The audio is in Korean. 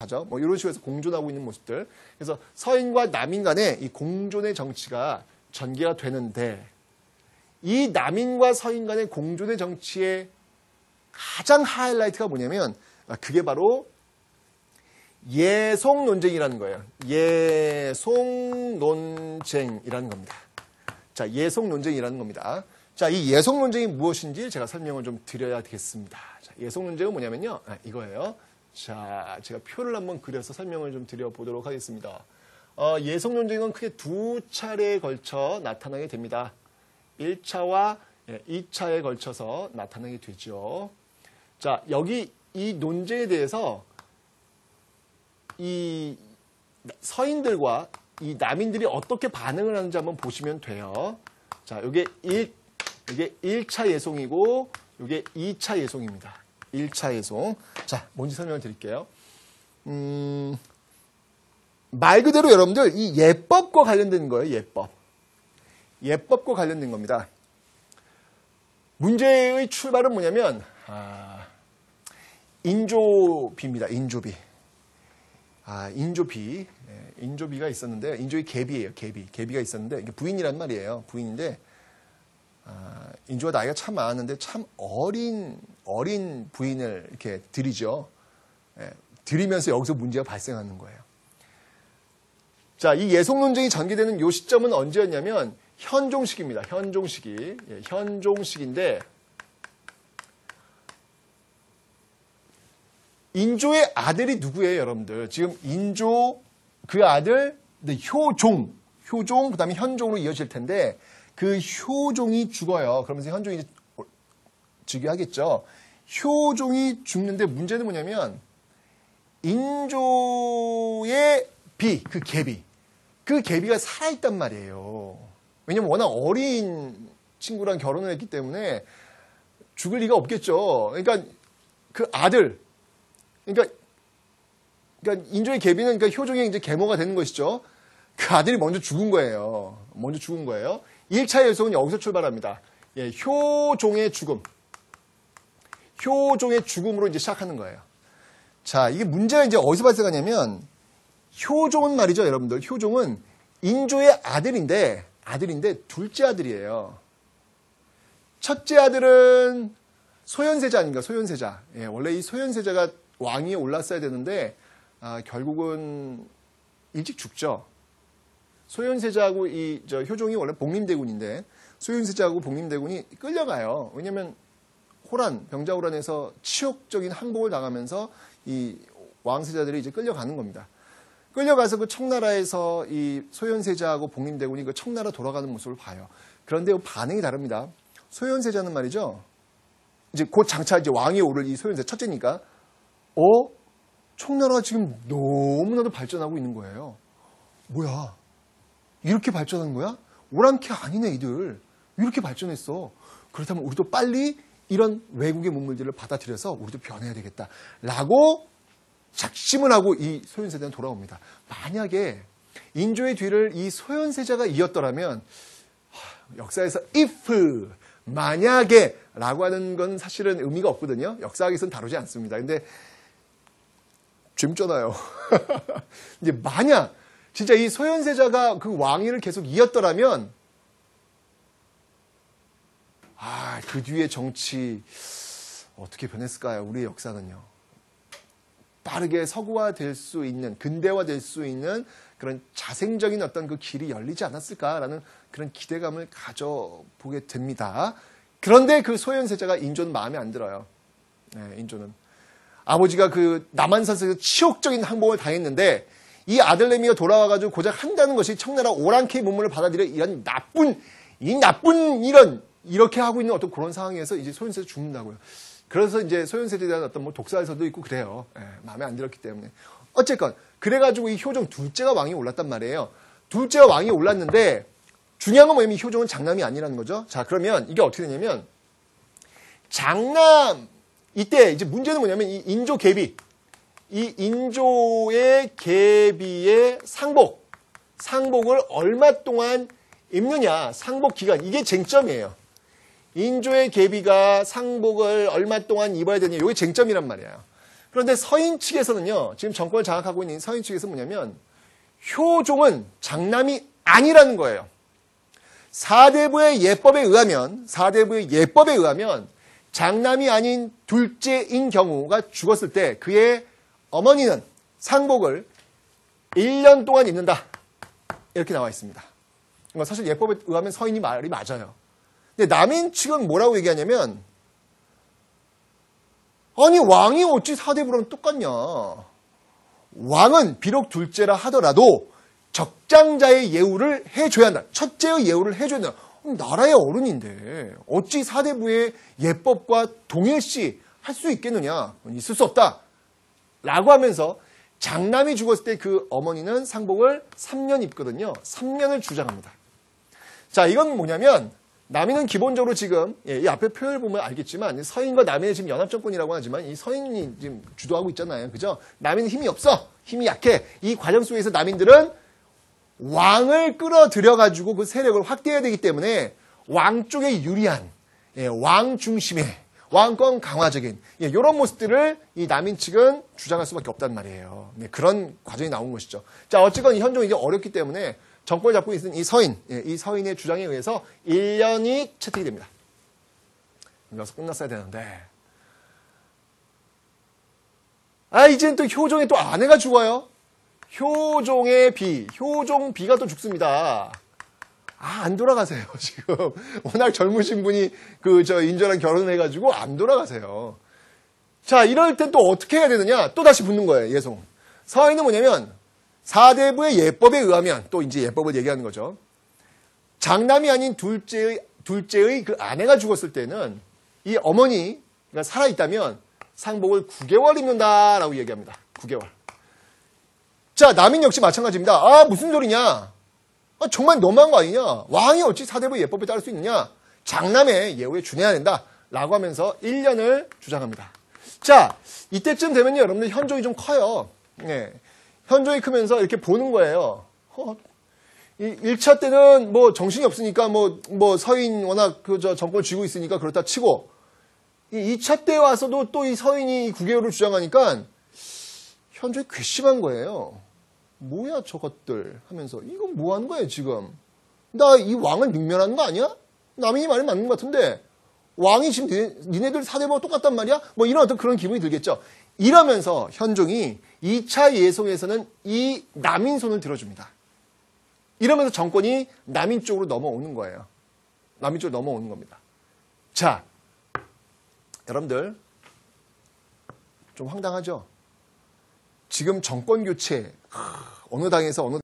하죠. 뭐 이런 식으로 해서 공존하고 있는 모습들. 그래서 서인과 남인 간의 이 공존의 정치가 전개가 되는데 이 남인과 서인 간의 공존의 정치의 가장 하이라이트가 뭐냐면 그게 바로 예속 논쟁이라는 거예요. 예속 논쟁이라는 겁니다. 자, 예속 논쟁이라는 겁니다. 자, 이 예속 논쟁이 무엇인지 제가 설명을 좀 드려야 되겠습니다. 자, 예속 논쟁은 뭐냐면요. 이거예요. 자, 제가 표를 한번 그려서 설명을 좀 드려보도록 하겠습니다. 예속 논쟁은 크게 두 차례에 걸쳐 나타나게 됩니다. 1차와 2차에 걸쳐서 나타나게 되죠. 자, 여기 이 논쟁에 대해서 이 서인들과 이 남인들이 어떻게 반응을 하는지 한번 보시면 돼요. 자, 이게 1차 예송이고 이게 2차 예송입니다. 1차 예송. 자, 뭔지 설명을 드릴게요. 말 그대로 여러분들 이 예법과 관련된 거예요. 예법. 예법과 관련된 겁니다. 문제의 출발은 뭐냐면 인조비입니다. 인조비. 인조비. 인조비가 있었는데 인조의 계비예요. 계비가 있었는데 이게 부인이란 말이에요. 부인인데 인조가 나이가 참 많았는데 참 어린 부인을 이렇게 들이죠. 들이면서 여기서 문제가 발생하는 거예요. 자, 이 예속 논쟁이 전개되는 요 시점은 언제였냐면 현종시기입니다. 현종시기. 현종시기인데 인조의 아들이 누구예요, 여러분들? 지금 인조 그 아들 효종, 그다음에 현종으로 이어질 텐데 그 효종이 죽어요. 그러면서 현종이 이제 즉위하겠죠. 효종이 죽는데 문제는 뭐냐면 인조의 그 계비가 살아있단 말이에요. 왜냐면 워낙 어린 친구랑 결혼을 했기 때문에 죽을 리가 없겠죠. 그러니까 그 아들, 그러니까 인조의 계비는 그러니까 효종의 이제 계모가 되는 것이죠. 그 아들이 먼저 죽은 거예요. 1차 예속은 여기서 출발합니다. 효종의 죽음. 효종의 죽음으로 이제 시작하는 거예요. 자, 이게 문제가 이제 어디서 발생하냐면 효종은 말이죠, 여러분들. 효종은 인조의 아들인데 둘째 아들이에요. 첫째 아들은 소현세자 아닌가, 소현세자. 원래 이 소현세자가 왕위에 올랐어야 되는데 결국은 일찍 죽죠. 소현세자하고 효종이 원래 복림대군인데 소현세자하고 복림대군이 끌려가요. 왜냐하면 병자호란에서 치욕적인 항복을 당하면서 이 왕세자들이 이제 끌려가는 겁니다. 끌려가서 그 청나라에서 이 소현세자하고 복림대군이 그 청나라 돌아가는 모습을 봐요. 그런데 반응이 다릅니다. 소현세자는 말이죠. 이제 곧 장차 이제 왕위에 오를 이 소현세 첫째니까 청나라가 지금 너무나도 발전하고 있는 거예요. 뭐야? 이렇게 발전한 거야? 오랑캐 아니네, 이들. 이렇게 발전했어. 그렇다면 우리도 빨리 이런 외국의 문물들을 받아들여서 우리도 변해야 되겠다. 라고 작심을 하고 이 소현세자는 돌아옵니다. 만약에 인조의 뒤를 이 소현세자가 이었더라면 역사에서 if, 만약에 라고 하는 건 사실은 의미가 없거든요. 역사학에서는 다루지 않습니다. 근데 재밌잖아요. 이제 만약 진짜 이 소현세자가 그 왕위를 계속 이었더라면 그 뒤에 정치 어떻게 변했을까요? 우리의 역사는요. 빠르게 서구화될 수 있는, 근대화될 수 있는 그런 자생적인 어떤 그 길이 열리지 않았을까라는 그런 기대감을 가져보게 됩니다. 그런데 그 소현세자가 인조는 마음에 안 들어요. 인조는. 아버지가 그 남한산에서 치욕적인 항복을 당했는데 이 아들내미가 돌아와가지고 고작 한다는 것이 청나라 오랑캐 문물을 받아들여 이런 나쁜 이렇게 하고 있는 어떤 그런 상황에서 이제 소현세자 죽는다고요. 그래서 이제 소현세자에 대한 어떤 독살서도 있고 그래요. 마음에 안 들었기 때문에. 어쨌건 그래가지고 이 효종 둘째가 왕위에 올랐단 말이에요. 둘째가 왕위에 올랐는데 중요한 건 뭐냐면 이 효종은 장남이 아니라는 거죠. 자, 그러면 이게 어떻게 되냐면 장남 이때 이제 문제는 뭐냐면 이 인조 계비, 이 인조의 계비의 상복을 얼마 동안 입느냐, 상복 기간, 이게 쟁점이에요. 인조의 계비가 상복을 얼마 동안 입어야 되냐, 이게 쟁점이란 말이에요. 그런데 서인 측에서는요, 지금 정권을 장악하고 있는 서인 측에서 뭐냐면, 효종은 장남이 아니라는 거예요. 사대부의 예법에 의하면, 장남이 아닌 둘째인 경우가 죽었을 때 그의 어머니는 상복을 1년 동안 입는다. 이렇게 나와 있습니다. 그러니까 사실 예법에 의하면 서인이 말이 맞아요. 근데 남인 측은 뭐라고 얘기하냐면, 아니 왕이 어찌 사대부랑 똑같냐. 왕은 비록 둘째라 하더라도 적장자의 예우를 해줘야 한다. 첫째의 예우를 해줘야 한다. 나라의 어른인데 어찌 사대부의 예법과 동일시 할 수 있겠느냐. 있을 수 없다. 라고 하면서 장남이 죽었을 때 그 어머니는 상복을 3년 입거든요. 3년을 주장합니다. 자, 이건 뭐냐면 남인은 기본적으로 지금 이 앞에 표현을 보면 알겠지만 서인과 남인의 지금 연합정권이라고 하지만 이 서인이 지금 주도하고 있잖아요. 그죠? 남인은 힘이 없어. 힘이 약해. 이 과정 속에서 남인들은 왕을 끌어들여가지고 그 세력을 확대해야 되기 때문에 왕 쪽에 유리한 왕 중심의 왕권 강화적인 이런 모습들을 이 남인 측은 주장할 수밖에 없단 말이에요. 그런 과정이 나온 것이죠. 자, 어쨌건 이 현종이 이제 어렵기 때문에 정권을 잡고 있는 이 서인의 주장에 의해서 1년이 채택이 됩니다. 여기서 끝났어야 되는데. 이제는 또 효종의 또 아내가 죽어요. 효종의 효종비가 또 죽습니다. 안 돌아가세요, 지금. 워낙 젊으신 분이 인조랑 결혼을 해가지고 안 돌아가세요. 자, 이럴 땐 또 어떻게 해야 되느냐? 또 다시 붙는 거예요, 예송. 서인은 뭐냐면, 사대부의 예법에 의하면, 또 이제 예법을 얘기하는 거죠. 장남이 아닌 둘째의 그 아내가 죽었을 때는 이 어머니가 살아있다면 상복을 9개월 입는다라고 얘기합니다. 9개월. 자, 남인 역시 마찬가지입니다. 무슨 소리냐? 정말 너무한 거 아니냐? 왕이 어찌 사대부 예법에 따를 수 있느냐? 장남의 예우에 준해야 된다. 라고 하면서 1년을 주장합니다. 자, 이때쯤 되면요, 여러분들 현종이 좀 커요. 현종이 크면서 이렇게 보는 거예요. 1차 때는 뭐 정신이 없으니까 서인 워낙 정권을 쥐고 있으니까 그렇다 치고, 이 2차 때 와서도 또 이 서인이 9개월을 주장하니까 현종이 괘씸한 거예요. 뭐야 저것들 하면서 이건 뭐 하는 거야 지금? 나 이 왕을 맹멸하는 거 아니야? 남인이 말이 맞는 것 같은데 왕이 지금 니네들 사대부와 똑같단 말이야? 이런 어떤 그런 기분이 들겠죠. 이러면서 현종이 2차 예송에서는 이 남인 손을 들어줍니다. 이러면서 정권이 남인 쪽으로 넘어오는 거예요. 남인 쪽으로 넘어오는 겁니다. 자, 여러분들 좀 황당하죠? 지금 정권 교체 어느 당에서 어느